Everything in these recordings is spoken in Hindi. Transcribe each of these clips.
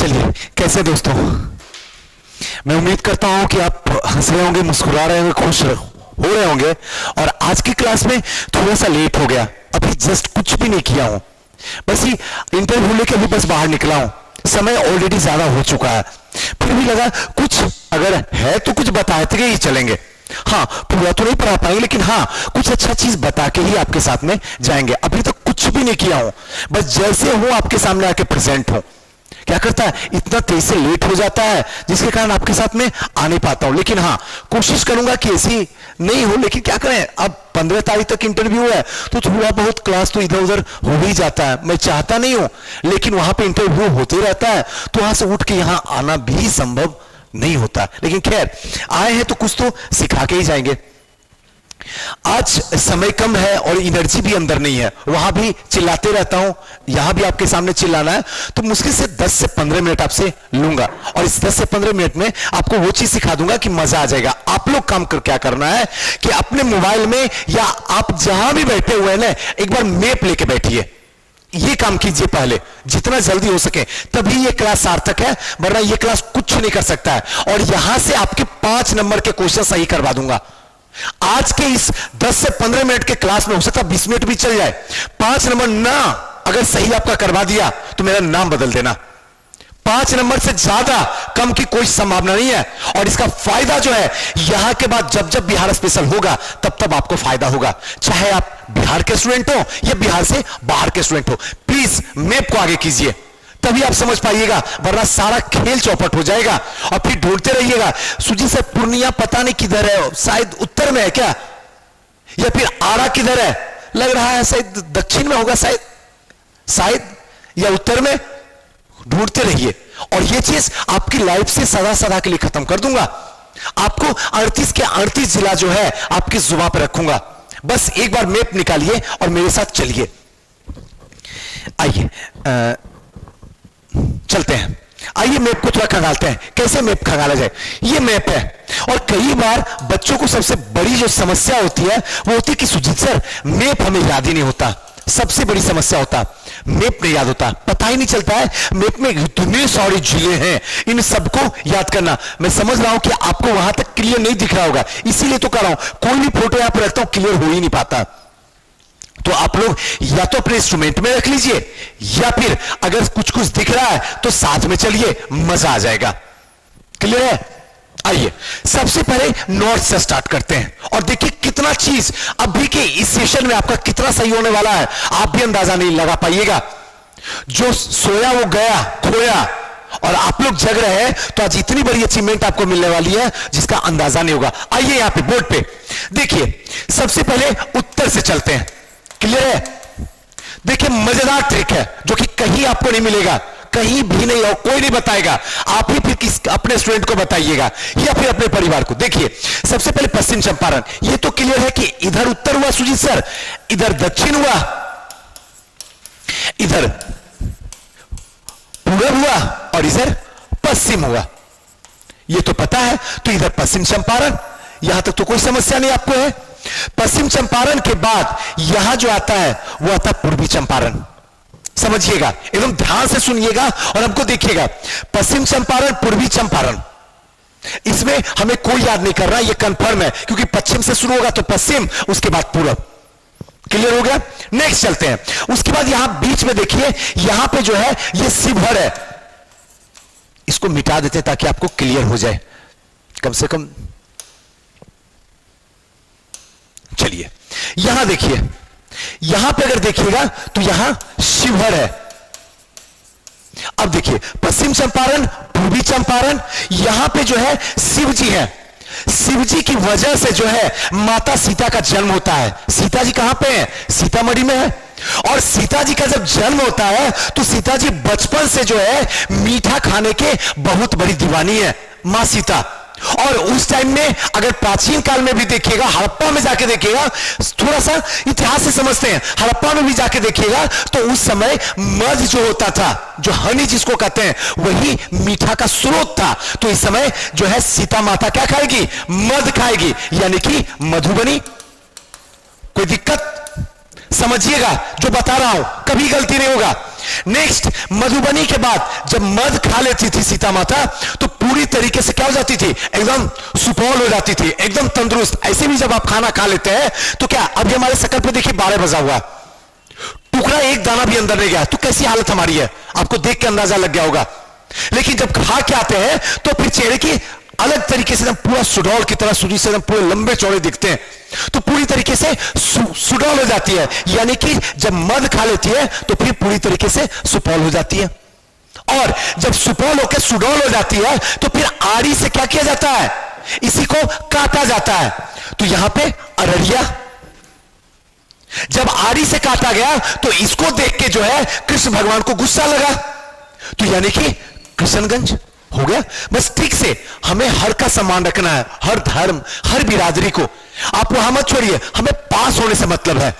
चलिए, कैसे दोस्तों? मैं उम्मीद करता हूं कि आप हंस रहे होंगे, मुस्कुरा रहे होंगे, खुश हो रहे होंगे। और आज की क्लास में थोड़ा सा लेट हो गया, अभी जस्ट कुछ भी नहीं किया हूं, बस ही इंटरव्यू लेके अभी बस बाहर निकला हूं। समय ऑलरेडी ज्यादा हो चुका है, फिर भी लगा कुछ अगर है तो कुछ बताते ही चलेंगे। हाँ, पूरा तो नहीं पढ़ा पाएंगे, लेकिन हाँ कुछ अच्छा चीज बता के ही आपके साथ में जाएंगे। अभी तक कुछ भी नहीं किया हूं, बस जैसे हूं आपके सामने आके प्रेजेंट हूं। क्या करता है, इतना तेज से लेट हो जाता है जिसके कारण आपके साथ में आ नहीं पाता हूं। लेकिन हाँ, कोशिश करूंगा कि ऐसी नहीं हो। लेकिन क्या करें, अब 15 तारीख तक इंटरव्यू है तो थोड़ा बहुत क्लास तो इधर उधर हो ही जाता है। मैं चाहता नहीं हूं, लेकिन वहां पे इंटरव्यू होते रहता है, तो वहां से उठ के यहां आना भी संभव नहीं होता। लेकिन खैर, आए हैं तो कुछ तो सिखा के ही जाएंगे। आज समय कम है और एनर्जी भी अंदर नहीं है, वहां भी चिल्लाते रहता हूं, यहां भी आपके सामने चिल्लाना है, तो मुश्किल से 10 से 15 मिनट आपसे लूंगा। और इस 10 से 15 मिनट में आपको वो चीज सिखा दूंगा कि मजा आ जाएगा। आप लोग काम कर क्या करना है कि अपने मोबाइल में या आप जहां भी बैठे हुए हैं ना, एक बार मैप लेके बैठिए। ये काम कीजिए पहले, जितना जल्दी हो सके, तभी ये क्लास सार्थक है, वरना ये क्लास कुछ नहीं कर सकता है। और यहां से आपके 5 नंबर के क्वेश्चन सही करवा दूंगा। आज के इस 10 से 15 मिनट के क्लास में हो सकता है 20 मिनट भी चल जाए। 5 नंबर ना अगर सही आपका करवा दिया तो मेरा नाम बदल देना। 5 नंबर से ज्यादा कम की कोई संभावना नहीं है। और इसका फायदा जो है, यहां के बाद जब जब बिहार स्पेशल होगा तब तब आपको फायदा होगा, चाहे आप बिहार के स्टूडेंट हो या बिहार से बाहर के स्टूडेंट हो। प्लीज मैप को आगे कीजिए, तभी आप समझ पाइएगा, वरना सारा खेल चौपट हो जाएगा। और फिर ढूंढते रहिएगा, सुजी से पूर्णिया पता नहीं किधर है, शायद उत्तर में है क्या, या फिर आरा किधर है, लग रहा है शायद दक्षिण में होगा, शायद या उत्तर में। ढूंढते रहिए और ये चीज आपकी लाइफ से सदा सदा के लिए खत्म कर दूंगा। आपको 38 के 38 जिला जो है आपकी जुबान पर रखूंगा। बस एक बार मैप निकालिए और मेरे साथ चलिए। आइए चलते हैं, आइए मैप को थोड़ा खंगालते हैं। कैसे मैप खंगाला जाए, ये मैप है। और कई बार बच्चों को सबसे बड़ी जो समस्या होती है वो होती है कि सुजीत सर मैप हमें याद ही नहीं होता। सबसे बड़ी समस्या होता मैप नहीं याद होता, पता ही नहीं चलता है मैप में इतने सारे जिले हैं, इन सबको याद करना। मैं समझ रहा हूं कि आपको वहां तक क्लियर नहीं दिख रहा होगा, इसीलिए तो कर रहा हूं। कोई भी फोटो यहां पर रखता हूं क्लियर हो ही नहीं पाता। तो आप लोग या तो अपने इंस्ट्रूमेंट में रख लीजिए, या फिर अगर कुछ कुछ दिख रहा है तो साथ में चलिए, मजा आ जाएगा। क्लियर है? आइए सबसे पहले नॉर्थ से स्टार्ट करते हैं और देखिए कितना चीज अभी के इस सेशन में आपका कितना सही होने वाला है, आप भी अंदाजा नहीं लगा पाइएगा। जो सोया वो गया खोया, और आप लोग जग रहे हैं तो आज इतनी बड़ी अचीवमेंट आपको मिलने वाली है जिसका अंदाजा नहीं होगा। आइए यहां पे बोर्ड पे देखिए, सबसे पहले उत्तर से चलते हैं। क्लियर है? देखिए मजेदार ट्रिक है जो कि कहीं आपको नहीं मिलेगा, कहीं भी नहीं, और कोई नहीं बताएगा। आप ही फिर अपने स्टूडेंट को बताइएगा या फिर अपने परिवार को। देखिए सबसे पहले पश्चिम चंपारण, ये तो क्लियर है कि इधर उत्तर हुआ सुजीत सर, इधर दक्षिण हुआ, इधर पूर्व हुआ और इधर पश्चिम हुआ, ये तो पता है। तो इधर पश्चिम चंपारण, यहां तक तो कोई समस्या नहीं आपको है। पश्चिम चंपारण के बाद यहां जो आता है वो आता है पूर्वी चंपारण। समझिएगा, एकदम ध्यान से सुनिएगा और हमको देखिएगा। पश्चिम चंपारण, पूर्वी चंपारण, इसमें हमें कोई याद नहीं कर रहा, ये कंफर्म है, क्योंकि पश्चिम से शुरू होगा तो पश्चिम, उसके बाद पूर्व। क्लियर हो गया? नेक्स्ट चलते हैं। उसके बाद यहां बीच में देखिए, यहां पे जो है ये शिवहर है, इसको मिटा देते हैं ताकि आपको क्लियर हो जाए कम से कम। चलिए यहां देखिए, यहां पे अगर देखिएगा तो यहां शिवहर है। अब देखिए पश्चिम चंपारण, पूर्वी चंपारण, यहां पे जो है शिव जी है। शिव जी की वजह से जो है माता सीता का जन्म होता है। सीता जी कहां पे है? सीतामढ़ी में है। और सीता जी का जब जन्म होता है तो सीता जी बचपन से जो है मीठा खाने के बहुत बड़ी दीवानी है मां सीता। और उस टाइम में अगर प्राचीन काल में भी देखिएगा, हड़प्पा में जाके देखिएगा, थोड़ा सा इतिहास से समझते हैं, हड़प्पा में भी जाके देखिएगा तो उस समय मध जो होता था, जो हनी जिसको कहते हैं, वही मीठा का स्रोत था। तो इस समय जो है सीता माता क्या खाएगी? मध खाएगी, यानी कि मधुबनी। कोई दिक्कत? समझिएगा जो बता रहा हूं, कभी गलती नहीं होगा। नेक्स्ट मधुबनी के बाद जब मध खा लेती थी सीता माता तो पूरी तरीके से क्या हो जाती थी, एकदम सुपौल हो जाती थी, एकदम तंदुरुस्त। ऐसे भी जब आप खाना खा लेते हैं तो क्या, अभी हमारे शकल पे देखिए 12 बजा हुआ, टुकड़ा एक दाना भी अंदर नहीं गया, तो कैसी हालत हमारी है, आपको देख के अंदाजा लग गया होगा। लेकिन जब खा के आते हैं तो फिर चेहरे की अलग तरीके से पूरा सुडौल की तरह, सूजी से पूरे लंबे चौड़े दिखते हैं, तो पूरी तरीके से सुडौल हो जाती है। यानी कि जब मध खा लेती है तो फिर पूरी तरीके से सुपौल हो जाती है। और जब सुपौल होकर सुडौल हो जाती है तो फिर आड़ी से क्या किया जाता है, इसी को काटा जाता है। तो यहां पे अररिया, जब आड़ी से काटा गया तो इसको देख के जो है कृष्ण भगवान को गुस्सा लगा, तो यानी कि कृष्णगंज हो गया। बस ठीक से हमें हर का सम्मान रखना है, हर धर्म, हर बिरादरी को। आप वहां मत छोड़िए, हमें पास होने से मतलब है,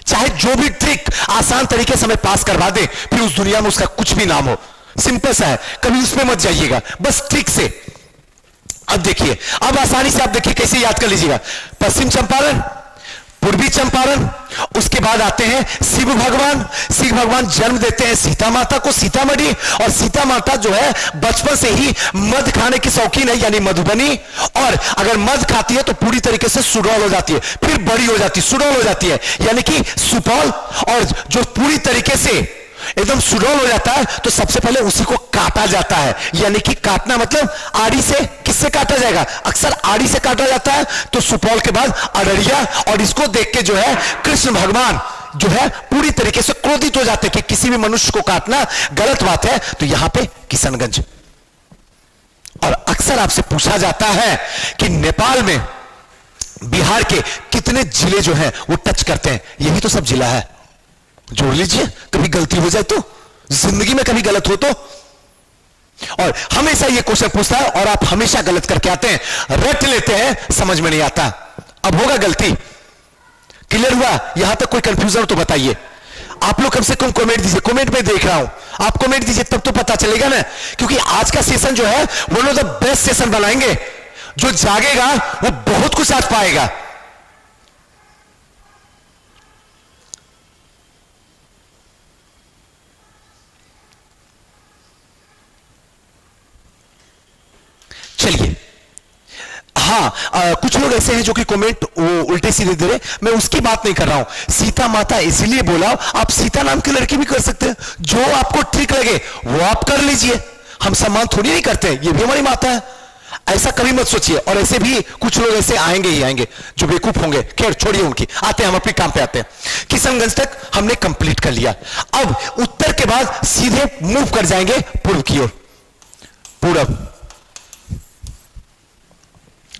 चाहे जो भी ट्रिक आसान तरीके से हमें पास करवा दे, फिर उस दुनिया में उसका कुछ भी नाम हो, सिंपल सा है, कभी उसमें मत जाइएगा, बस ट्रिक से। अब देखिए, अब आसानी से आप देखिए कैसे याद कर लीजिएगा। पश्चिम चंपारण, पूर्वी चंपारण, उसके बाद आते हैं शिव भगवान। शिव भगवान जन्म देते हैं सीता माता को सीतामढ़ी, और सीता माता जो है बचपन से ही मध खाने की शौकीन है, यानी मधुबनी। और अगर मध खाती है तो पूरी तरीके से सुडौल हो जाती है, फिर बड़ी हो जाती है, सुडौल हो जाती है, यानी कि सुपौल। और जो पूरी तरीके से एकदम सुडौल हो जाता है तो सबसे पहले उसी को काटा जाता है, यानी कि काटना मतलब आड़ी से। किससे काटा जाएगा, अक्सर आड़ी से काटा जाता है। तो सुपौल के बाद अररिया, और इसको देख के जो है कृष्ण भगवान जो है पूरी तरीके से क्रोधित हो जाते हैं कि किसी भी मनुष्य को काटना गलत बात है। तो यहां पे किशनगंज। और अक्सर आपसे पूछा जाता है कि नेपाल में बिहार के कितने जिले जो है वो टच करते हैं, यही तो सब जिला है, जोड़ लीजिए। कभी गलती हो जाए तो, जिंदगी में कभी गलत हो तो। और हमेशा ये क्वेश्चन पूछता है और आप हमेशा गलत करके आते हैं, रट लेते हैं, समझ में नहीं आता। अब होगा गलती, क्लियर हुआ? यहां तक कोई कंफ्यूजन हो तो बताइए। आप लोग कम से कम कमेंट दीजिए, कमेंट में देख रहा हूं, आप कमेंट दीजिए तब तो पता चलेगा ना। क्योंकि आज का सेशन जो है वो लोग द बेस्ट सेशन बनाएंगे, जो जागेगा वो बहुत कुछ आज पाएगा। चलिए, हाँ, कुछ लोग ऐसे हैं जो कि कमेंट वो उल्टे सीधे दे रहे, मैं उसकी बात नहीं कर रहा हूं। सीता माता इसलिए बोला, आप सीता नाम की लड़की भी कर सकते हैं, जो आपको ठीक लगे वो आप कर लीजिए, हम सम्मान थोड़ी नहीं करते, ये भी हमारी माता है, ऐसा कभी मत सोचिए। और ऐसे भी कुछ लोग ऐसे आएंगे ही आएंगे जो बेवकूफ होंगे, खैर छोड़िए उनकी, आते हैं हम अपने काम पे आते हैं। किशनगंज तक हमने कंप्लीट कर लिया, अब उत्तर के बाद सीधे मूव कर जाएंगे पूर्व की ओर। पूरब,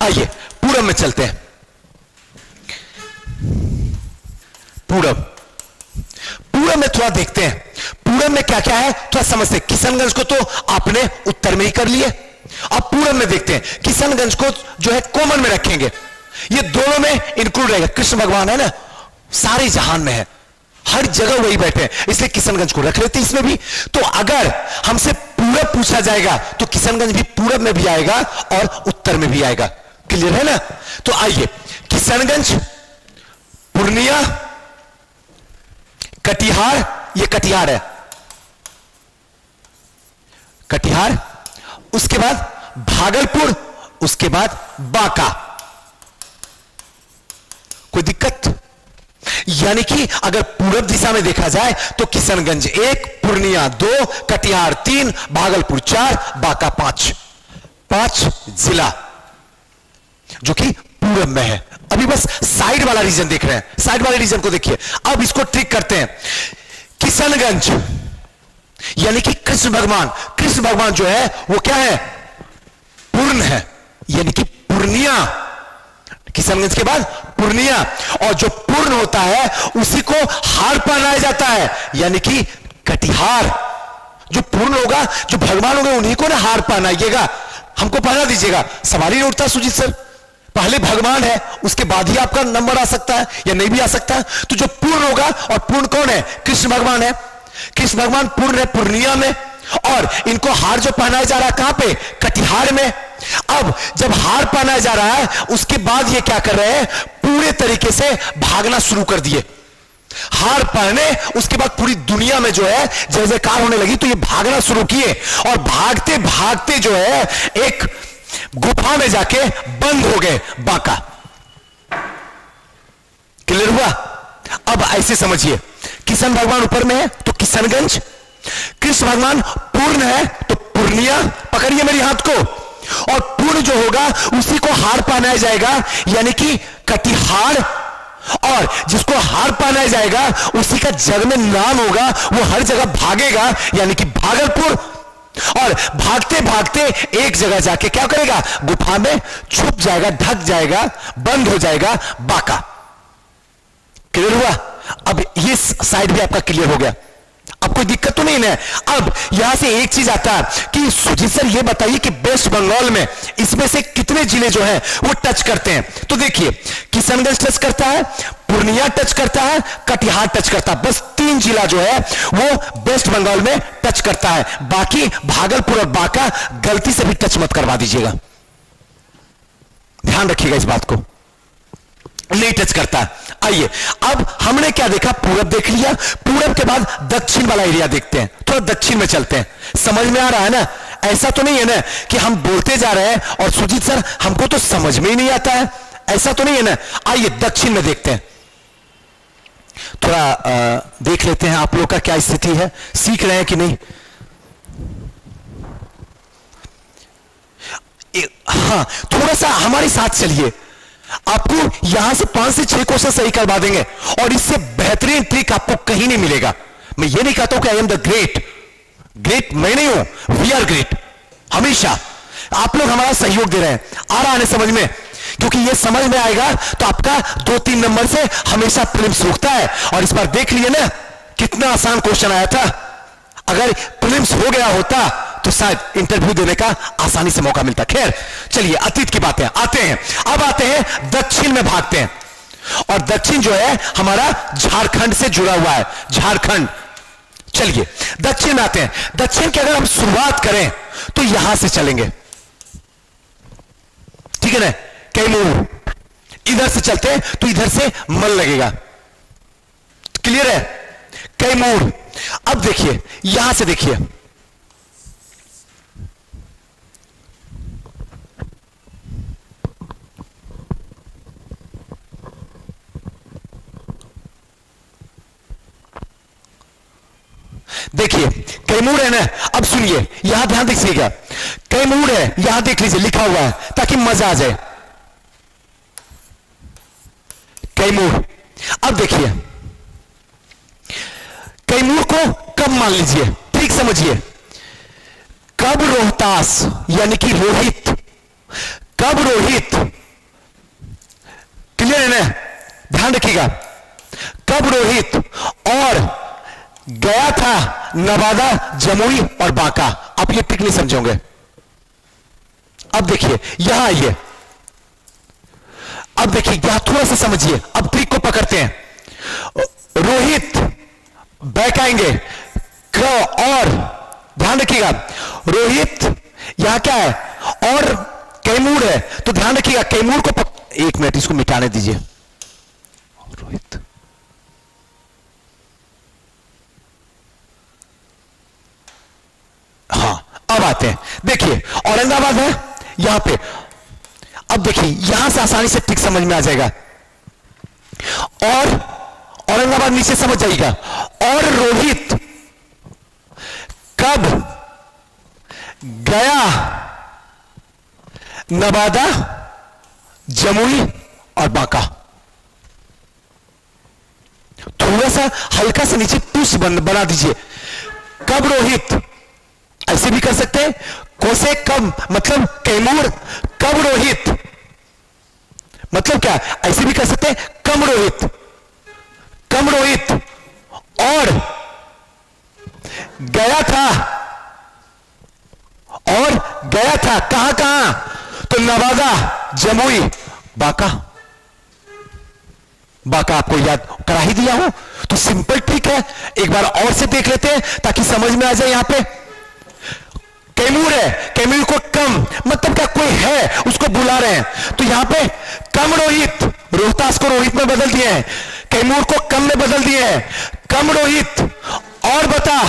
आइए पूरब में चलते हैं। पूरब, पूरब में थोड़ा देखते हैं, पूरब में क्या क्या है थोड़ा समझते हैं। किशनगंज को तो आपने उत्तर में ही कर लिए, अब पूरब में देखते हैं। किशनगंज को जो है कॉमन में रखेंगे, ये दोनों में इंक्लूड रहेगा। कृष्ण भगवान है ना, सारे जहान में है, हर जगह वही बैठे हैं, इसलिए किशनगंज को रख लेते हैं इसमें भी। तो अगर हमसे पूरब पूछा जाएगा तो किशनगंज भी पूरब में भी आएगा और उत्तर में भी आएगा, क्लियर है ना? तो आइए, किशनगंज, पूर्णिया, कटिहार, ये कटिहार है, कटिहार, उसके बाद भागलपुर, उसके बाद बांका। कोई दिक्कत? यानी कि अगर पूरब दिशा में देखा जाए तो किशनगंज 1, पूर्णिया 2, कटिहार 3, भागलपुर 4, बांका 5, 5 जिला जो कि पूरब में है। अभी बस साइड वाला रीजन देख रहे हैं, साइड वाले रीजन को देखिए। अब इसको ट्रिक करते हैं। किशनगंज यानी कि कृष्ण भगवान, कृष्ण भगवान जो है वो क्या है, पूर्ण है, यानी कि पूर्णिया। किशनगंज के बाद पूर्णिया, और जो पूर्ण होता है उसी को हार पहनाया जाता है, यानी कि कटिहार। जो पूर्ण होगा, जो भगवान होंगे उन्हीं को ना हार पहनाइएगा, हमको पहना दीजिएगा। सवाल ही नहीं उठता सुजीत सर, पहले भगवान है उसके बाद ही आपका नंबर आ सकता है या नहीं भी आ सकता है। तो जो पूर्ण होगा, और पूर्ण कौन है, कृष्ण भगवान है, कृष्ण भगवान पूर्ण है पूर्णिया में, और इनको हार जो पहनाया जा रहा है कहां पे, कटिहार में। अब जब हार पहनाया जा रहा है उसके बाद ये क्या कर रहे हैं, पूरे तरीके से भागना शुरू कर दिए। हार पहने उसके बाद पूरी दुनिया में जो है जय जयकार होने लगी, तो ये भागना शुरू किए और भागते भागते जो है एक गुफा में जाके बंद हो गए। बांका। क्लियर हुआ? अब ऐसे समझिए, किशन भगवान ऊपर में है तो किशनगंज, कृष्ण भगवान पूर्ण है तो पूर्णिया, पकड़िए मेरी हाथ को, और पूर्ण जो होगा उसी को हार पहनाया जाएगा, यानी कि कटिहार, और जिसको हार पहनाया जाएगा उसी का जग में नाम होगा, वो हर जगह भागेगा, यानी कि भागलपुर। और भागते भागते एक जगह जाके क्या करेगा, गुफा में छुप जाएगा, ढक जाएगा, बंद हो जाएगा, बांका। क्लियर हुआ? अब ये साइड भी आपका क्लियर हो गया, अब कोई दिक्कत तो नहीं है। अब यहां से एक चीज आता है कि सुजीत सर ये बताइए कि वेस्ट बंगाल में इसमें से कितने जिले जो हैं वो टच करते हैं? तो देखिए, किशनगंज टच करता है, पूर्णिया टच करता है, कटिहार टच करता है, बस 3 जिला जो है वो वेस्ट बंगाल में टच करता है। बाकी भागलपुर और बांका गलती से भी टच मत करवा दीजिएगा, ध्यान रखिएगा इस बात को, नहीं टच करता। आइए, अब हमने क्या देखा, पूरब देख लिया, पूरब के बाद दक्षिण वाला एरिया देखते हैं, थोड़ा दक्षिण में चलते हैं। समझ में आ रहा है ना? ऐसा तो नहीं है ना कि हम बोलते जा रहे हैं और सुजीत सर हमको तो समझ में ही नहीं आता है, ऐसा तो नहीं है ना? आइए दक्षिण में देखते हैं, थोड़ा देख लेते हैं आप लोग का क्या स्थिति है, सीख रहे हैं कि नहीं। हाँ, थोड़ा सा हमारे साथ चलिए, आपको यहां से 5 से 6 क्वेश्चन सही करवा देंगे और इससे बेहतरीन ट्रिक आपको कहीं नहीं मिलेगा। मैं ये नहीं कहता हूं कि I am the great, great मैं नहीं हूं, वी आर ग्रेट। हमेशा आप लोग हमारा सहयोग दे रहे हैं, आ रहा है समझ में, क्योंकि ये समझ में आएगा तो आपका 2-3 नंबर से हमेशा प्रीलिम्स रुकता है। और इस बार देख लिए ना कितना आसान क्वेश्चन आया था, अगर प्रीलिम्स हो गया होता तो शायद इंटरव्यू देने का आसानी से मौका मिलता। खैर चलिए, अतीत की बातें आते हैं, अब आते हैं दक्षिण में, भागते हैं। और दक्षिण जो है हमारा झारखंड से जुड़ा हुआ है, झारखंड। चलिए दक्षिण में आते हैं। दक्षिण की अगर हम शुरुआत करें तो यहां से चलेंगे, ठीक है ना, कैमूर, इधर से चलते हैं तो इधर से मन लगेगा। क्लियर है? कैमूर। अब देखिए, यहां से देखिए, देखिए कैमूर है ना। अब सुनिए, यहां ध्यान दीजिएगा, कैमूर है, यहां देख लीजिए लिखा हुआ है ताकि मजा आ जाए, कैमूर। अब देखिए, कैमूर को कब मान लीजिए, ठीक समझिए, कब रोहतास यानी कि रोहित, कब रोहित, क्लियर है ना, ध्यान रखिएगा, कब रोहित और गया था नवादा, जमुई और बांका। आप ये ट्रिक नहीं समझोगे। अब देखिए यहां आइए, अब देखिए यहां थोड़ा सा समझिए, अब ट्रिक को पकड़ते हैं। रोहित बैक आएंगे, क और ध्यान रखिएगा, रोहित यहां क्या है और कैमूर है, तो ध्यान रखिएगा कैमूर को एक मिनट इसको मिटाने दीजिए, रोहित। हाँ, अब आते हैं, देखिए औरंगाबाद है यहां पे। अब देखिए यहां से आसानी से ट्रिक समझ में आ जाएगा, और औरंगाबाद नीचे समझ जाएगा, और रोहित कब गया नवादा, जमुई और बांका। थोड़ा सा हल्का से नीचे टूस बना दीजिए, कब रोहित, ऐसे भी कर सकते हैं, कोसे कब मतलब कैमूर, कब रोहित मतलब क्या, ऐसे भी कर सकते हैं, कम रोहित, कम रोहित और गया था, और गया था कहां कहां, तो नवादा, जमुई, बांका। बांका आपको याद करा ही दिया हूं, तो सिंपल ट्रिक है, एक बार और से देख लेते हैं ताकि समझ में आ जाए। यहां पे कैमूर है, कैमूर को कम मतलब क्या, कोई है उसको बुला रहे हैं, तो यहां पे कम रोहित, रोहतास को रोहित में बदल दिए हैं, कैमूर को कम में बदल दिए हैं। कम रोहित, और बता,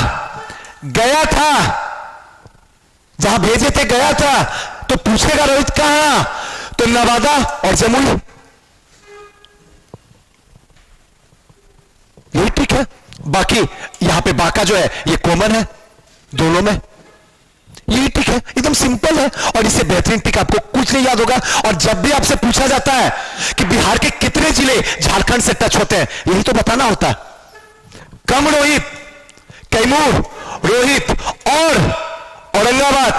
गया था जहां भेजे थे, गया था तो पूछेगा रोहित कहां, तो नवादा और जमुई, यही ठीक है। बाकी यहां पे बाका जो है ये कॉमन है दोनों में, यही ठीक है, एकदम सिंपल है। और इससे बेहतरीन टिक आपको कुछ नहीं याद होगा। और जब भी आपसे पूछा जाता है कि बिहार के कितने जिले झारखंड से टच होते हैं, यही तो बताना होता है। कम रोहित, कैमूर, रोहित और औरंगाबाद।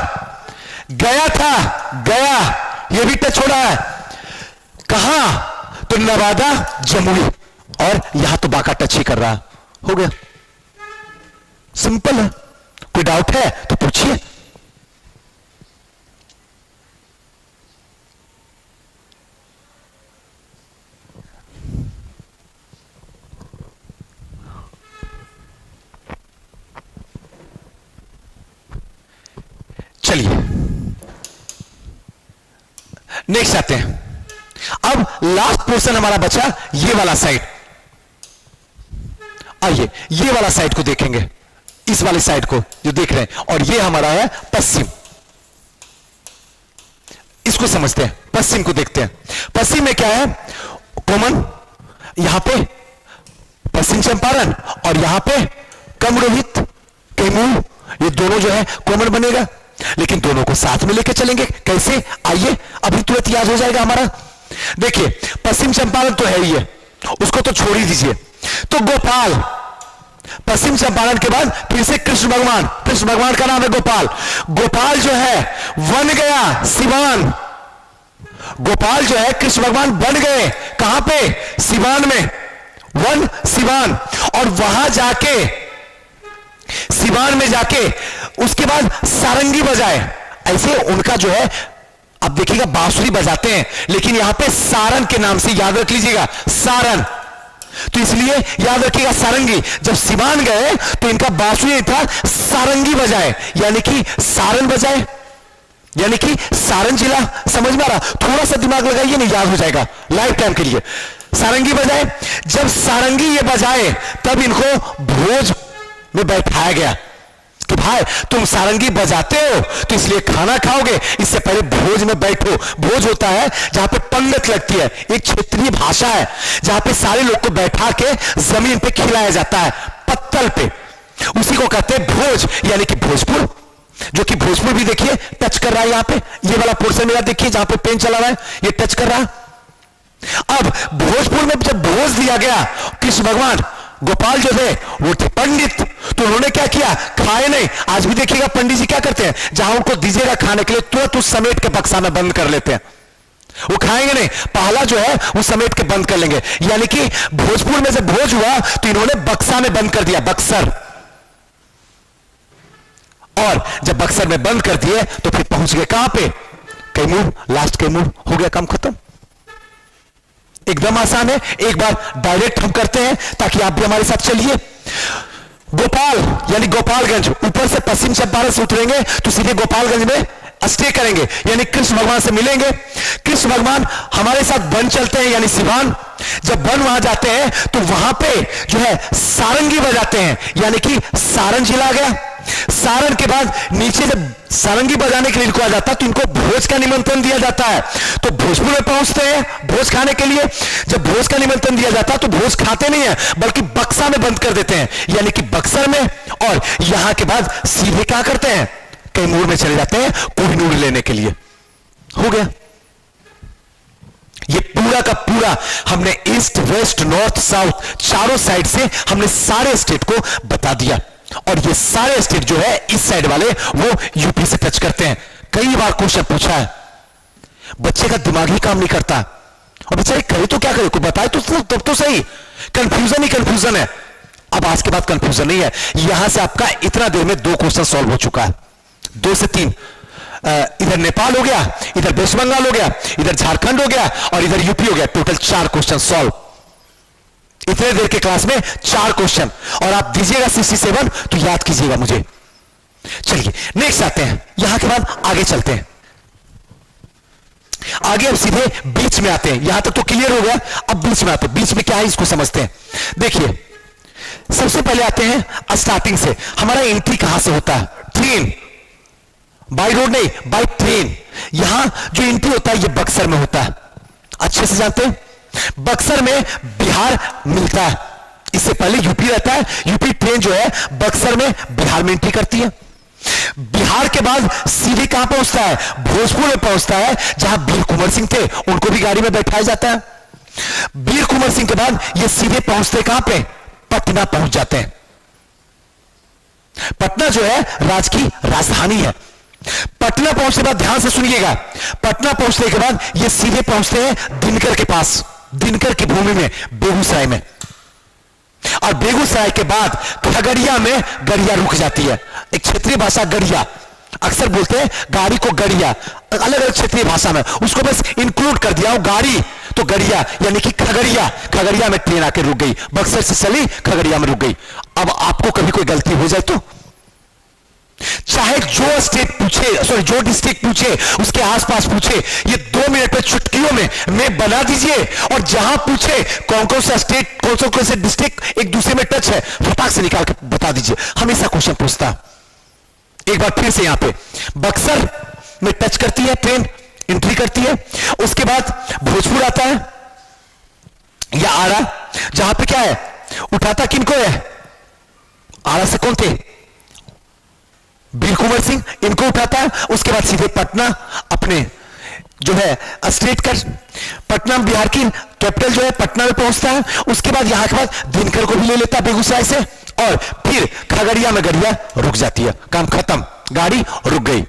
गया था, गया ये भी टच हो रहा है। कहां, तो नवादा, जमुई, और यहां तो बाका टच ही कर रहा है। हो गया, सिंपल है। कोई डाउट है तो पूछिए। चलिए नेक्स्ट आते हैं। अब लास्ट पोर्शन हमारा बचा ये वाला साइड। आइए ये वाला साइड को देखेंगे, इस वाले साइड को जो देख रहे हैं, और ये हमारा है पश्चिम। इसको समझते हैं, पश्चिम को देखते हैं। पश्चिम में क्या है कॉमन, यहां पे पश्चिम चंपारण और यहां पे कम रोहित, कैमूर, ये दोनों जो है कॉमन बनेगा। लेकिन दोनों को साथ में लेके चलेंगे कैसे, आइए अभी तुरंत याद हो जाएगा हमारा। देखिए पश्चिम चंपारण तो है ही है, उसको तो छोड़ ही दीजिए। तो गोपाल, पश्चिम चंपारण के बाद फिर से कृष्ण भगवान, कृष्ण भगवान का नाम है गोपाल। गोपाल जो है बन गया सिवान। गोपाल जो है कृष्ण भगवान बन गए कहां पे, सिवान में, वन सिवान। और वहां जाके, सिवान में जाके उसके बाद सारंगी बजाए। ऐसे उनका जो है, आप देखिएगा बांसुरी बजाते हैं, लेकिन यहां पे सारन के नाम से याद रख लीजिएगा, सारन। तो इसलिए याद रखिएगा सारंगी। जब सिवान गए तो इनका बांसुरी था, सारंगी बजाए, यानी कि सारन बजाए, यानी कि सारन जिला। समझ में आ रहा, थोड़ा सा दिमाग लगाइए, नहीं याद हो जाएगा लाइफ टाइम के लिए। सारंगी बजाए, जब सारंगी ये बजाए तब इनको भोज में बैठाया गया कि भाई तुम सारंगी बजाते हो तो इसलिए खाना खाओगे, इससे पहले भोज में बैठो। भोज होता है जहां पे पंगत लगती है, एक क्षेत्रीय भाषा है जहां पे सारे लोग को बैठा के जमीन पे खिलाया जाता है, पत्तल पे, उसी को कहते हैं भोज, यानी कि भोजपुर। जो कि भोजपुर भी देखिए टच कर रहा है, यहां पे ये वाला पोर्शन मेरा देखिए जहां पे पेन चला रहा है, ये टच कर रहा है। अब भोजपुर में जब भोज दिया गया, कृष्ण भगवान, गोपाल जो थे वो थे पंडित, तो उन्होंने क्या किया, खाए नहीं। आज भी देखिएगा पंडित जी क्या करते हैं, जहां उनको दीजिएगा खाने के लिए तुरंत उस समेट के बक्सा में बंद कर लेते हैं। वो खाएंगे नहीं, पहला जो है वो समेट के बंद कर लेंगे। यानी कि भोजपुर में जब भोज हुआ तो इन्होंने बक्सा में बंद कर दिया, बक्सर। और जब बक्सर में बंद कर दिए तो फिर पहुंच गए कहां पे, कैमूर, लास्ट कैमूर। हो गया काम खत्म। एकदम आसान है, एक बार डायरेक्ट हम करते हैं ताकि आप भी हमारे साथ चलिए। गोपाल यानी गोपालगंज, ऊपर से पश्चिम चंपारण से उतरेंगे तो सीधे गोपालगंज में स्टे करेंगे, यानी कृष्ण भगवान से मिलेंगे। कृष्ण भगवान हमारे साथ बन चलते हैं, यानी सिवान। जब बन वहां जाते हैं तो वहां पे जो है सारंगी बजाते हैं, यानी कि सारण जिला आ गया। सारण के बाद नीचे जब सारंगी बजाने के लिए इनको आ जाता है तो इनको भोज का निमंत्रण दिया जाता है, तो भोजपुर में पहुंचते हैं भोज खाने के लिए। जब भोज का निमंत्रण दिया जाता है तो भोज खाते नहीं है, बल्कि बक्सा में बंद कर देते हैं, यानी कि बक्सर में। और यहां के बाद सीधे क्या करते हैं, कैमूर में चले जाते हैं कोहिनूर लेने के लिए। हो गया, ये पूरा का पूरा हमने ईस्ट वेस्ट नॉर्थ साउथ चारों साइड से हमने सारे स्टेट को बता दिया। और ये सारे स्टेट जो है इस साइड वाले वो यूपी से टच करते हैं। कई बार क्वेश्चन पूछा है, बच्चे का दिमाग ही काम नहीं करता, और बेचारे करे तो क्या करे, कोई बताए तो तब तो सही। कंफ्यूजन ही कंफ्यूजन है। अब आज के बाद कंफ्यूजन नहीं है। यहां से आपका इतना देर में 2 क्वेश्चन सॉल्व हो चुका है, 2 से 3। इधर नेपाल हो गया, इधर वेस्ट बंगाल हो गया, इधर झारखंड हो गया और इधर यूपी हो गया। टोटल 4 क्वेश्चन सॉल्व इतने देर के क्लास में, 4 क्वेश्चन। और आप दीजिएगा 67 तो याद कीजिएगा मुझे। चलिए नेक्स्ट आते हैं, यहां के बाद आगे चलते हैं। आगे अब सीधे बीच में आते हैं, यहां तक तो क्लियर हो गया। अब बीच में आते हैं, बीच में क्या है इसको समझते हैं। देखिए सबसे पहले आते हैं स्टार्टिंग से, हमारा एंट्री कहां से होता है? ट्रेन, बाय रोड नहीं, बाय ट्रेन। यहां जो एंट्री होता है ये बक्सर में होता है, अच्छे से जानते हैं। बक्सर में बिहार मिलता है, इससे पहले यूपी रहता है। यूपी ट्रेन जो है बक्सर में बिहार में एंट्री करती है। बिहार के बाद सीधे कहां पहुंचता है? भोजपुर में पहुंचता है, जहां वीर कुंवर सिंह थे, उनको भी गाड़ी में बैठाया जाता है। वीर कुंवर सिंह के बाद ये सीधे पहुंचते कहां पे? पटना पहुंच जाते हैं। पटना जो है राज्य की राजधानी है। पटना पहुंचने के बाद ध्यान से सुनिएगा, पटना पहुंचने के बाद ये सीधे पहुंचते हैं दिनकर के पास, दिनकर की भूमि में, बेगूसराय में। और बेगूसराय के बाद खगड़िया में गड़िया रुक जाती है। एक क्षेत्रीय भाषा गड़िया, अक्सर बोलते हैं गाड़ी को गड़िया, अलग अलग क्षेत्रीय भाषा में, उसको बस इंक्लूड कर दिया हूं। गाड़ी तो गड़िया यानी कि खगड़िया, खगड़िया में ट्रेन आके रुक गई, बक्सर से चली खगड़िया में रुक गई। अब आपको कभी कोई गलती हो जाए तो चाहे जो स्टेट पूछे, सॉरी जो डिस्ट्रिक्ट पूछे, उसके आसपास पूछे, ये 2 मिनट में चुटकियों में बना दीजिए। और जहां पूछे कौन कौन सा स्टेट, कौन से डिस्ट्रिक्ट एक दूसरे में टच है, फटाक से निकाल के बता दीजिए। हमेशा क्वेश्चन पूछता। एक बार फिर से यहां पे बक्सर में टच करती है ट्रेन, एंट्री करती है। उसके बाद भोजपुर आता है या आरा, जहां पे क्या है, उठाता किनको है? आरा से कौन थे? वीर कुंवर सिंह, इनको उठाता है। उसके बाद सीधे पटना, अपने जो है स्टेट का पटना, बिहार की कैपिटल जो है पटना में पहुंचता है। उसके बाद यहां के बाद दिनकर को भी ले लेता है बेगूसराय से, और फिर खगड़िया में गड़िया रुक जाती है, काम खत्म, गाड़ी रुक गई,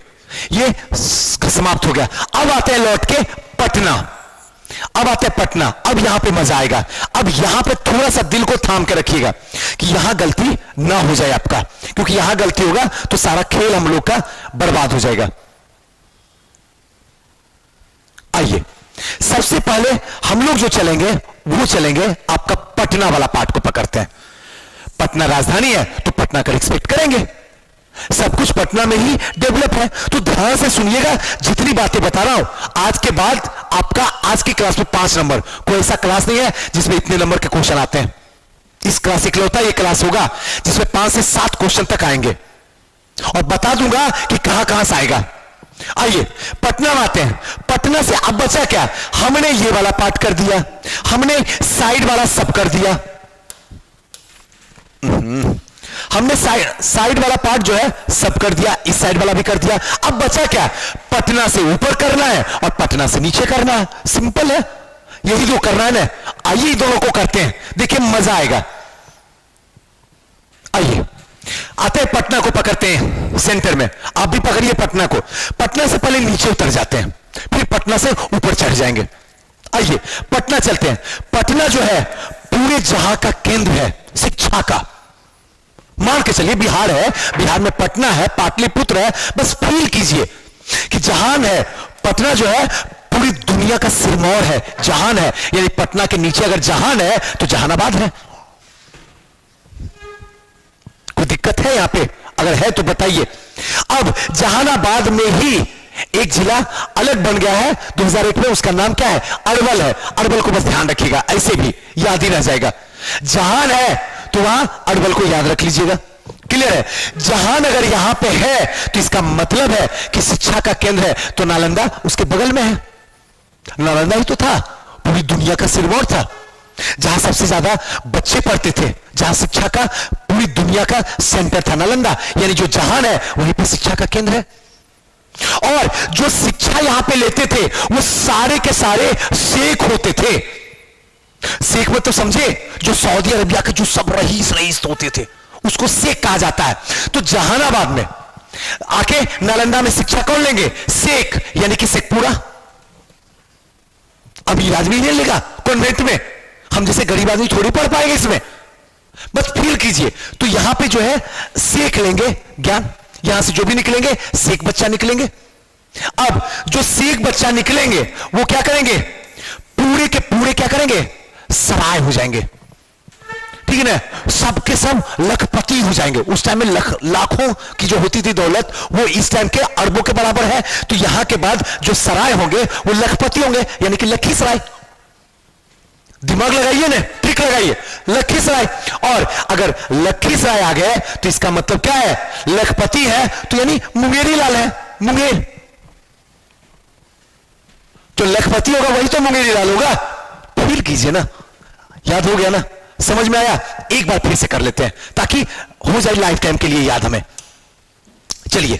ये समाप्त हो गया। अब आते हैं लौट के पटना, अब आते हैं पटना। अब यहां पे मजा आएगा। अब यहां पे थोड़ा सा दिल को थाम के रखिएगा कि यहां गलती ना हो जाए आपका, क्योंकि यहां गलती होगा तो सारा खेल हम लोग का बर्बाद हो जाएगा। आइए सबसे पहले हम लोग जो चलेंगे वो चलेंगे आपका पटना वाला पार्ट को पकड़ते हैं। पटना राजधानी है तो पटना का रिस्पेक्ट करेंगे, सब कुछ पटना में ही डेवलप है। तो ध्यान से सुनिएगा, जितनी बातें बता रहा हूं, आज के बाद आपका आज की क्लास में 5 नंबर, कोई ऐसा क्लास नहीं है जिसमें इतने नंबर के क्वेश्चन आते हैं। इस क्लास इकलौता ये क्लास होगा जिसमें 5 से 7 क्वेश्चन तक आएंगे, और बता दूंगा कि कहां कहां से आएगा। आइए पटना में आते हैं। पटना से अब बचा क्या? हमने ये वाला पार्ट कर दिया, हमने साइड वाला सब कर दिया, हमने साइड वाला पार्ट जो है सब कर दिया, इस साइड वाला भी कर दिया। अब बचा क्या? पटना से ऊपर करना है और पटना से नीचे करना है। सिंपल है, यही जो करना है ना। आइए दोनों को करते हैं, देखिए मजा आएगा। आइए आते हैं, पटना को पकड़ते हैं सेंटर में। आप भी पकड़िए पटना को। पटना से पहले नीचे उतर जाते हैं, फिर पटना से ऊपर चढ़ जाएंगे। आइए पटना चलते हैं। पटना जो है पूरे जहां का केंद्र है शिक्षा का। मान के चलिए बिहार है, बिहार में पटना है, पाटलिपुत्र है, बस फील कीजिए कि जहान है। पटना जो है पूरी दुनिया का सिरमौर है, जहान है, यानी पटना के नीचे अगर जहान है तो जहानाबाद है। कोई दिक्कत है यहां पे? अगर है तो बताइए। अब जहानाबाद में ही एक जिला अलग बन गया है 2001 में, उसका नाम क्या है? अरवल है। अरवल को बस ध्यान रखिएगा, ऐसे भी याद ही रह जाएगा। जहान है तो वहां अरवल को याद रख लीजिएगा, क्लियर है? जहान अगर यहां पे है तो इसका मतलब है कि शिक्षा का केंद्र है, तो नालंदा उसके बगल में है। नालंदा ही तो था, पूरी दुनिया का सिरमौर था, जहां सबसे ज्यादा बच्चे पढ़ते थे, जहां शिक्षा का पूरी दुनिया का सेंटर था नालंदा। यानी जो जहान है वहीं पे शिक्षा का केंद्र है। और जो शिक्षा यहां पे लेते थे वो सारे के सारे शेख होते थे। शेख में तो समझे, जो सऊदी अरबिया के जो सब रईस होते थे उसको शेख कहा जाता है। तो जहानाबाद में आके नालंदा में शिक्षा कौन लेंगे? शेख, यानी कि शेखपुरा। अमीर आदमी नहीं लेगा कॉन्वेंट में, हम जैसे गरीब आदमी थोड़ी पढ़ पाएंगे इसमें, बस फील कीजिए। तो यहां पे जो है शेख लेंगे ज्ञान, यहां से जो भी निकलेंगे शेख बच्चा निकलेंगे। अब जो शेख बच्चा निकलेंगे वो क्या करेंगे? पूरे के पूरे क्या करेंगे? सराय हो जाएंगे। ठीक ठीक है, सबके सब लखपति हो जाएंगे। उस टाइम में लाखों की जो होती थी दौलत, वो इस टाइम के अरबों के बराबर है। तो यहां के बाद जो सराय होंगे वो लखपति होंगे, यानी कि लखीसराय। दिमाग लगाइए ना, ट्रिक लगाइए, लखीसराय। और अगर लखीसराय आ गए तो इसका मतलब क्या है, लखपति है तो यानी मुंगेरी लाल है, मुंगेर। जो लखपति होगा वही तो मुंगेरी लाल होगा। फील कीजिए ना, याद हो गया ना, समझ में आया? एक बार फिर से कर लेते हैं ताकि हो जाए लाइफ टाइम के लिए याद हमें। चलिए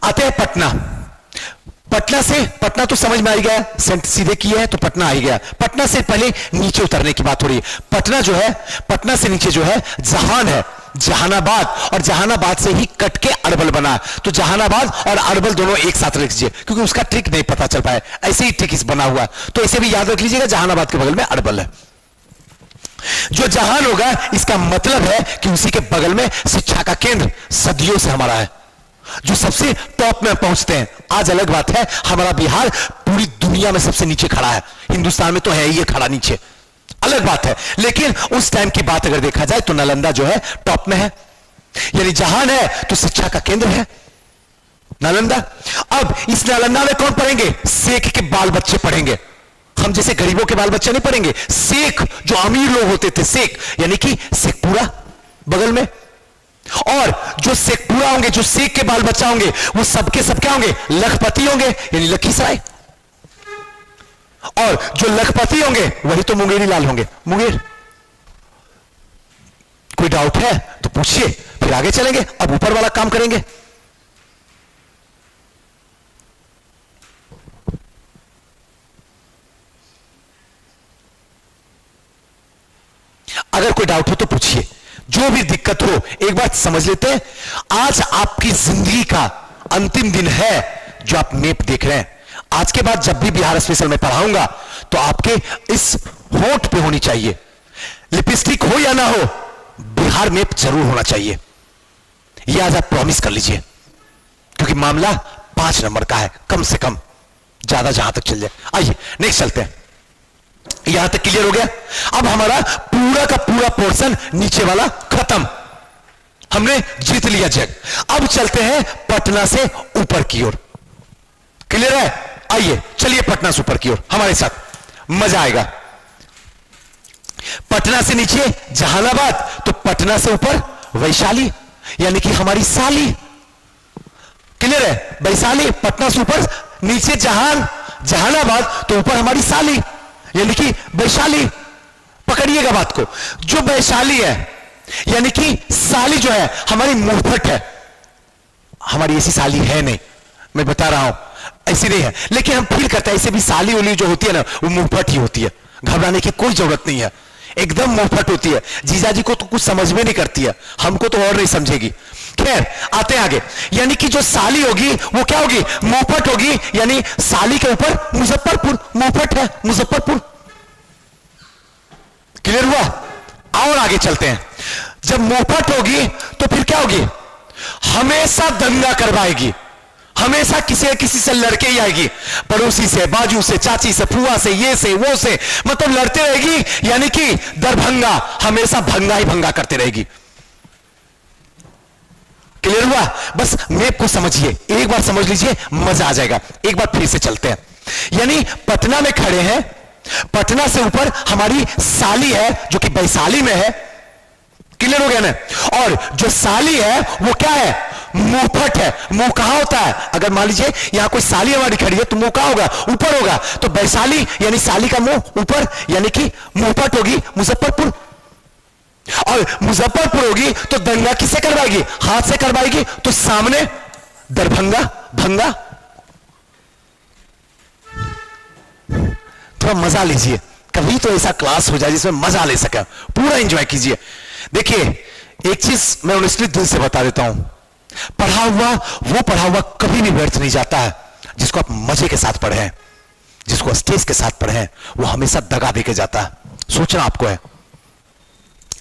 आते हैं पटना। पटना से, पटना तो समझ में आ गया, सेंट सीधे किए है तो पटना आ ही गया। पटना से पहले नीचे उतरने की बात हो रही है। पटना जो है, पटना से नीचे जो है जहान है, जहानाबाद, और जहानाबाद से ही कट के अरबल बना। तो जहानाबाद और अरबल दोनों एक साथ रख लीजिए, क्योंकि उसका ट्रिक नहीं पता चल पाया, ऐसे ही ट्रिक इस बना हुआ, तो इसे भी याद रख लीजिएगा, जहानाबाद के बगल में अरबल है। जो जहान होगा इसका मतलब है कि उसी के बगल में शिक्षा का केंद्र सदियों से हमारा है, जो सबसे टॉप में पहुंचते हैं। आज अलग बात है, हमारा बिहार पूरी दुनिया में सबसे नीचे खड़ा है, हिंदुस्तान में तो है ही खड़ा नीचे, अलग बात है। लेकिन उस टाइम की बात अगर देखा जाए तो नालंदा जो है टॉप में है, यानी जहान है तो शिक्षा का केंद्र है नालंदा। अब इस नालंदा में कौन पढ़ेंगे? शेख के बाल बच्चे पढ़ेंगे। हम जैसे गरीबों के बाल बच्चे नहीं पढ़ेंगे, शेख जो अमीर लोग होते थे, शेख यानी कि शेखपुरा बगल में। और जो शेखपुरा होंगे, जो शेख के बाल बच्चा होंगे, वो सबके सब क्या होंगे? लखपति होंगे, यानी लखीसराय। और जो लखपति होंगे वही तो मुंगेरी लाल होंगे, मुंगेर। कोई डाउट है तो पूछिए, फिर आगे चलेंगे। अब ऊपर वाला काम करेंगे। अगर कोई डाउट हो तो पूछिए, जो भी दिक्कत हो। एक बात समझ लेते हैं, आज आपकी जिंदगी का अंतिम दिन है जो आप मैप देख रहे हैं। आज के बाद जब भी बिहार स्पेशल में पढ़ाऊंगा तो आपके इस होंठ पे होनी चाहिए, लिपस्टिक हो या ना हो, बिहार मैप जरूर होना चाहिए। यह आज आप प्रॉमिस कर लीजिए, क्योंकि मामला 5 नंबर का है, कम से कम, ज्यादा जहां तक चल जाए। आइए नेक्स्ट चलते हैं। यहां तक क्लियर हो गया? अब हमारा पूरा का पूरा पोर्शन नीचे वाला खत्म, हमने जीत लिया जग। अब चलते हैं पटना से ऊपर की ओर। क्लियर है? आइए चलिए पटना से ऊपर की ओर हमारे साथ, मजा आएगा। पटना से नीचे जहानाबाद, तो पटना से ऊपर वैशाली, यानी कि हमारी साली। क्लियर है? वैशाली, पटना से ऊपर, नीचे जहान, जहानाबाद, तो ऊपर हमारी साली, यानी कि वैशाली। पकड़िएगा बात को, जो वैशाली है यानी कि साली जो है हमारी मुंहफट है। हमारी ऐसी साली है नहीं, मैं बता रहा हूं, ऐसी नहीं है। लेकिन हम फील करते हैं ऐसे भी साली उली जो होती है ना, वो मुंहफट ही होती है, घबराने की कोई जरूरत नहीं है, एकदम मुंहफट होती है। जीजाजी को तो कुछ समझ में नहीं करती है, हमको तो और नहीं समझेगी। खैर आते हैं आगे, यानी कि जो साली होगी वो क्या होगी? मुंहफट होगी, यानी साली के ऊपर मुजफ्फरपुर, मुंहफट है मुजफ्फरपुर। क्लियर हुआ? और आगे चलते हैं। जब मुंहफट होगी तो फिर क्या होगी? हमेशा दंगा करवाएगी, हमेशा किसी न किसी से लड़के ही आएगी, पड़ोसी से, बाजू से, चाची से, फुआ से, ये से, वो से, मतलब लड़ते रहेगी। यानी कि दरभंगा हमेशा भंगा ही भंगा करते रहेगी। क्लियर हुआ? बस मैप को समझिए, एक बार समझ लीजिए, मजा आ जाएगा। एक बार फिर से चलते हैं, यानी पटना में खड़े हैं, पटना से ऊपर हमारी साली है जो कि वैशाली में है। क्लियर हो गया ना? और जो साली है वो क्या है? मुंहफट है। मुंह कहां होता है? अगर मान लीजिए यहां कोई साली हमारी खड़ी है तो मुंह कहां होगा? ऊपर होगा। तो वैशाली यानी साली का मुंह ऊपर, यानी कि मुंहफट होगी मुजफ्फरपुर। और मुजफ्फरपुर होगी तो दंगा किससे करवाएगी? हाथ से करवाएगी। तो सामने दरभंगा, भंगा। थोड़ा मजा लीजिए, कभी तो ऐसा क्लास हो जाए जिसमें मजा ले सके, पूरा एंजॉय कीजिए। देखिए एक चीज मैं ऑनेस्टली दिल से बता देता हूं, पढ़ा हुआ कभी भी व्यर्थ नहीं जाता है। जिसको आप मजे के साथ पढ़े हैं, जिसको स्टेज के साथ पढ़े हैं, वो हमेशा दगा देके जाता है। सोचना आपको है।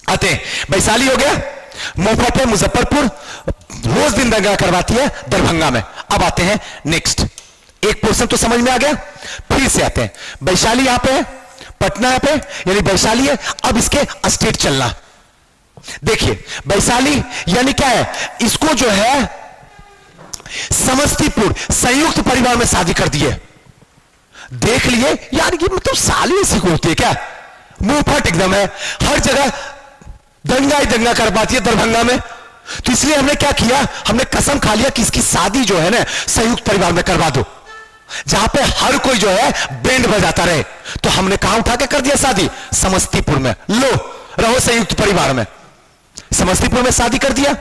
आते हैं, वैशाली हो गया, मुंहफट है मुजफ्फरपुर, रोज दिन दंगा करवाती है दरभंगा में। अब आते हैं नेक्स्ट, एक पोर्शन तो समझ में आ गया, फिर से आते हैं। वैशाली यहां पे है, पटना यहां पे, यानी वैशाली है। अब इसके स्टेट चलना, देखिए वैशाली यानी क्या है, इसको जो है समस्तीपुर संयुक्त परिवार में शादी कर दिए। देख लिए यार, ये मतलब साली ऐसी को होती है क्या, मुंहफट एकदम है, हर जगह दंगा ही दंगा कर पाती है दरभंगा में। तो इसलिए हमने क्या किया, हमने कसम खा लिया कि इसकी शादी जो है ना संयुक्त परिवार में करवा दो, जहां पे हर कोई जो है बैंड बजाता रहे। तो हमने कहां उठा के कर दिया शादी, समस्तीपुर में। लो रहो संयुक्त परिवार में, समस्तीपुर में शादी कर दिया।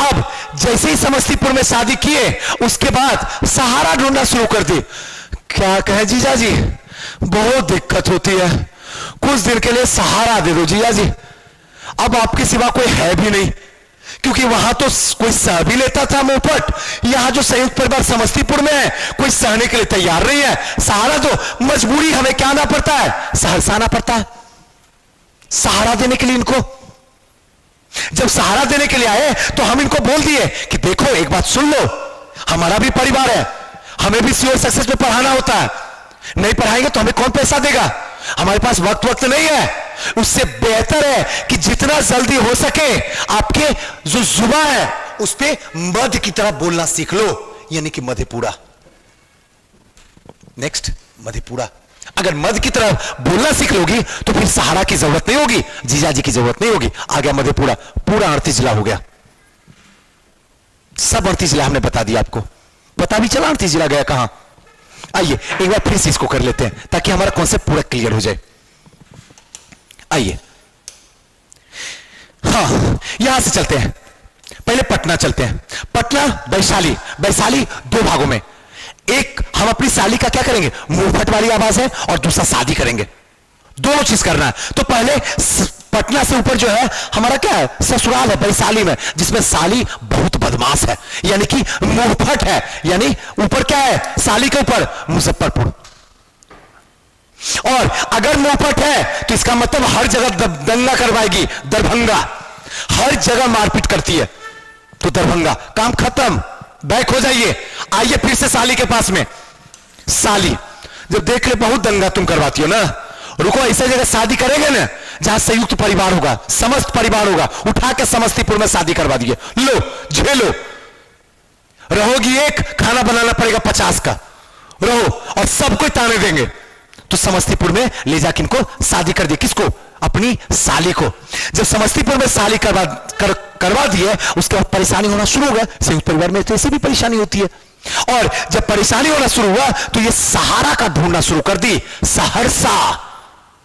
अब जैसे ही समस्तीपुर में शादी किए उसके बाद सहारा ढूंढना शुरू कर दी। क्या कहे जीजा जी, बहुत दिक्कत होती है, कुछ दिन के लिए सहारा दे दो जीजा जी। अब आपके सिवा कोई है भी नहीं, क्योंकि वहां तो कोई सह भी लेता था मुंहफट, यहां जो संयुक्त परिवार समस्तीपुर में है कोई सहने के लिए तैयार नहीं है। सहारा दो, मजबूरी हमें क्या आना पड़ता है, सहरसा आना पड़ता है सहारा देने के लिए इनको। जब सहारा देने के लिए आए तो हम इनको बोल दिए कि देखो एक बात सुन लो, हमारा भी परिवार है, हमें भी सीओ सक्सेस में पढ़ाना होता है, नहीं पढ़ाएंगे तो हमें कौन पैसा देगा, हमारे पास वक्त नहीं है। उससे बेहतर है कि जितना जल्दी हो सके आपके जो जुबान है उस पे मध की तरह बोलना सीख लो, यानी कि मधेपुरा। नेक्स्ट मधेपुरा, अगर मध की तरह बोलना सीख लोगी तो फिर सहारा की जरूरत नहीं होगी, जीजाजी की जरूरत नहीं होगी। आ गया मधेपुरा, पूरा 38 जिला हो गया, सब 38 जिला हमने बता दिया आपको, पता भी चला 38 जिला गया कहां। आइए एक बार फिर से इसको कर लेते हैं ताकि हमारा कॉन्सेप्ट पूरा क्लियर हो जाए। आइए हाँ, यहां से चलते हैं, पहले पटना चलते हैं। पटना वैशाली, वैशाली दो भागों में, एक हम अपनी साली का क्या करेंगे, मुंहफट वाली आवाज है, और दूसरा शादी करेंगे, दोनों चीज करना है। तो पहले पटना से ऊपर जो है हमारा क्या है, ससुराल है वैशाली में, जिसमें साली बहुत बदमाश है, यानी कि मुंहफट है, यानी ऊपर क्या है साली के ऊपर मुजफ्फरपुर। और अगर मुंहफट है तो इसका मतलब हर जगह दंगा करवाएगी, दरभंगा, हर जगह मारपीट करती है, तो दरभंगा। काम खत्म, बैक हो जाइए। आइए फिर से साली के पास में। साली जब देख ले बहुत दंगा तुम करवाती हो ना, रुको, ऐसे जगह शादी करेंगे ना जहां संयुक्त परिवार होगा, समस्त परिवार होगा, उठा के समस्तीपुर में शादी करवा दिए। लो झेलो, रहोगी एक, खाना बनाना पड़ेगा 50 का, रहो, और सबको ताने देंगे। तो समस्तीपुर में ले जाके इनको शादी कर दी, किसको, अपनी साली को। जब समस्तीपुर में शादी करवा दिए उसके बाद परेशानी होना शुरू हो गया। संयुक्त परिवार में तो ऐसे भी परेशानी होती है, और जब परेशानी होना शुरू हुआ तो ये सहारा का ढूंढना शुरू कर दी, सहरसा,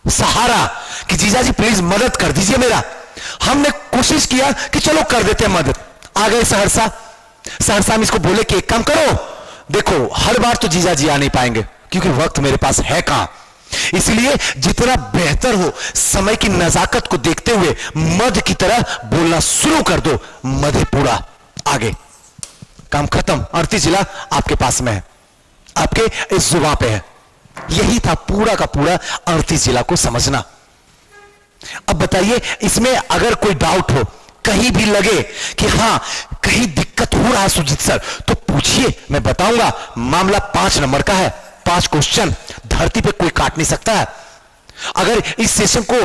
सहारा, कि जीजा जी प्लीज मदद कर दीजिए मेरा। हमने कोशिश किया कि चलो कर देते हैं मदद, आ गए सहरसा। सहरसा में इसको बोले कि एक काम करो, देखो हर बार तो जीजा जी आ नहीं पाएंगे क्योंकि वक्त मेरे पास है कहां, इसलिए जितना बेहतर हो समय की नजाकत को देखते हुए मध की तरह बोलना शुरू कर दो, मधेपुरा। आगे काम खत्म, 38 जिला आपके पास में है, आपके इस जुबान पे है। यही था पूरा का पूरा 38 जिला को समझना। अब बताइए इसमें अगर कोई डाउट हो, कहीं भी लगे कि हां कहीं दिक्कत हो रहा है सुजीत सर, तो पूछिए, मैं बताऊंगा। मामला 5 नंबर का है, 5 क्वेश्चन, धरती पे कोई काट नहीं सकता है। अगर इस सेशन को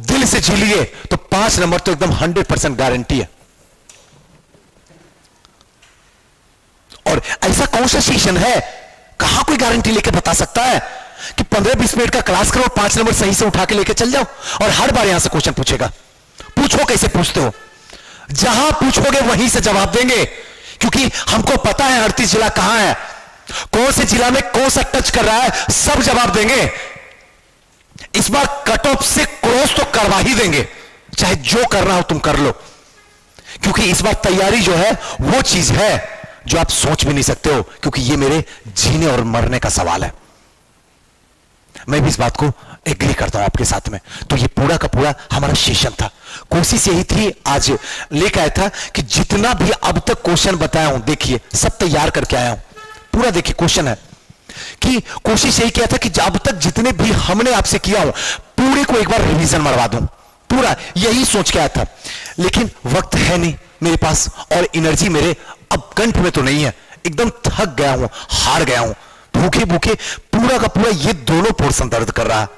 दिल से जी लिए तो 5 नंबर तो एकदम 100% गारंटी है। और ऐसा कौन सा सेशन है, कहां कोई गारंटी लेके बता सकता है कि 15-20 मिनट का क्लास करो, 5 नंबर सही से उठा के लेके चल जाओ, और हर बार यहां से क्वेश्चन पूछेगा। पूछो, कैसे पूछते हो, जहां पूछोगे वहीं से जवाब देंगे, क्योंकि हमको पता है 38 जिला कहां है, कौन से जिला में कौन सा टच कर रहा है, सब जवाब देंगे। इस बार कट ऑफ से क्रॉस तो करवा ही देंगे, चाहे जो करना हो तुम कर लो, क्योंकि इस बार तैयारी जो है वो चीज है जो आप सोच भी नहीं सकते हो, क्योंकि ये मेरे जीने और मरने का सवाल है। मैं भी इस बात को एग्री करता हूं आपके साथ में। तो ये पूरा का पूरा हमारा सेशन था, कोशिश यही थी, आज लेकर आया था कि जितना भी अब तक क्वेश्चन बताया हूं, देखिए सब तैयार करके आया हूं, पूरा देखिए क्वेश्चन है कि कोशिश यही किया था कि अब तक जितने भी हमने आपसे किया हूं पूरे को एक बार रिवीजन मरवा दूं, पूरा यही सोच के आया था। लेकिन वक्त है नहीं मेरे पास, और एनर्जी मेरे अब कंठ में तो नहीं है, एकदम थक गया हूं, हार गया हूं, भूखे भूखे पूरा का पूरा ये दोनों पोर्शन दर्द कर रहा है।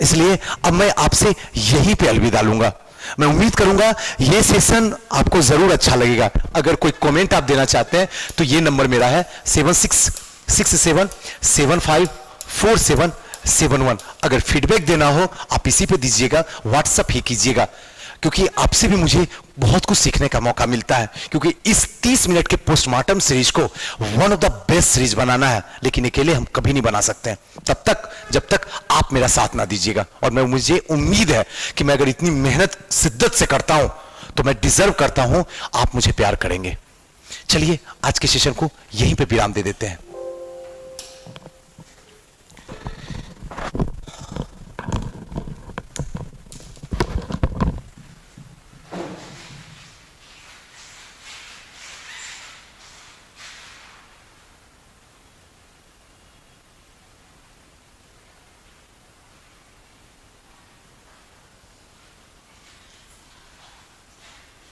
इसलिए अब मैं आपसे यहीं पे अलविदा लूंगा। मैं उम्मीद करूंगा ये सेशन आपको जरूर अच्छा लगेगा। अगर कोई कमेंट आप देना चाहते हैं तो ये नंबर मेरा है 7667754771। अगर फीडबैक देना हो आप इसी पे दीजिएगा, व्हाट्सएप ही कीजिएगा, क्योंकि आपसे भी मुझे बहुत कुछ सीखने का मौका मिलता है। क्योंकि इस 30 मिनट के पोस्टमार्टम सीरीज को one of the best series बनाना है, लेकिन अकेले हम कभी नहीं बना सकते हैं तब तक जब तक आप मेरा साथ ना दीजिएगा। और मुझे उम्मीद है कि मैं अगर इतनी मेहनत शिद्दत से करता हूं तो मैं डिजर्व करता हूं, आप मुझे प्यार करेंगे। चलिए आज के सेशन को यहीं पे विराम दे देते हैं।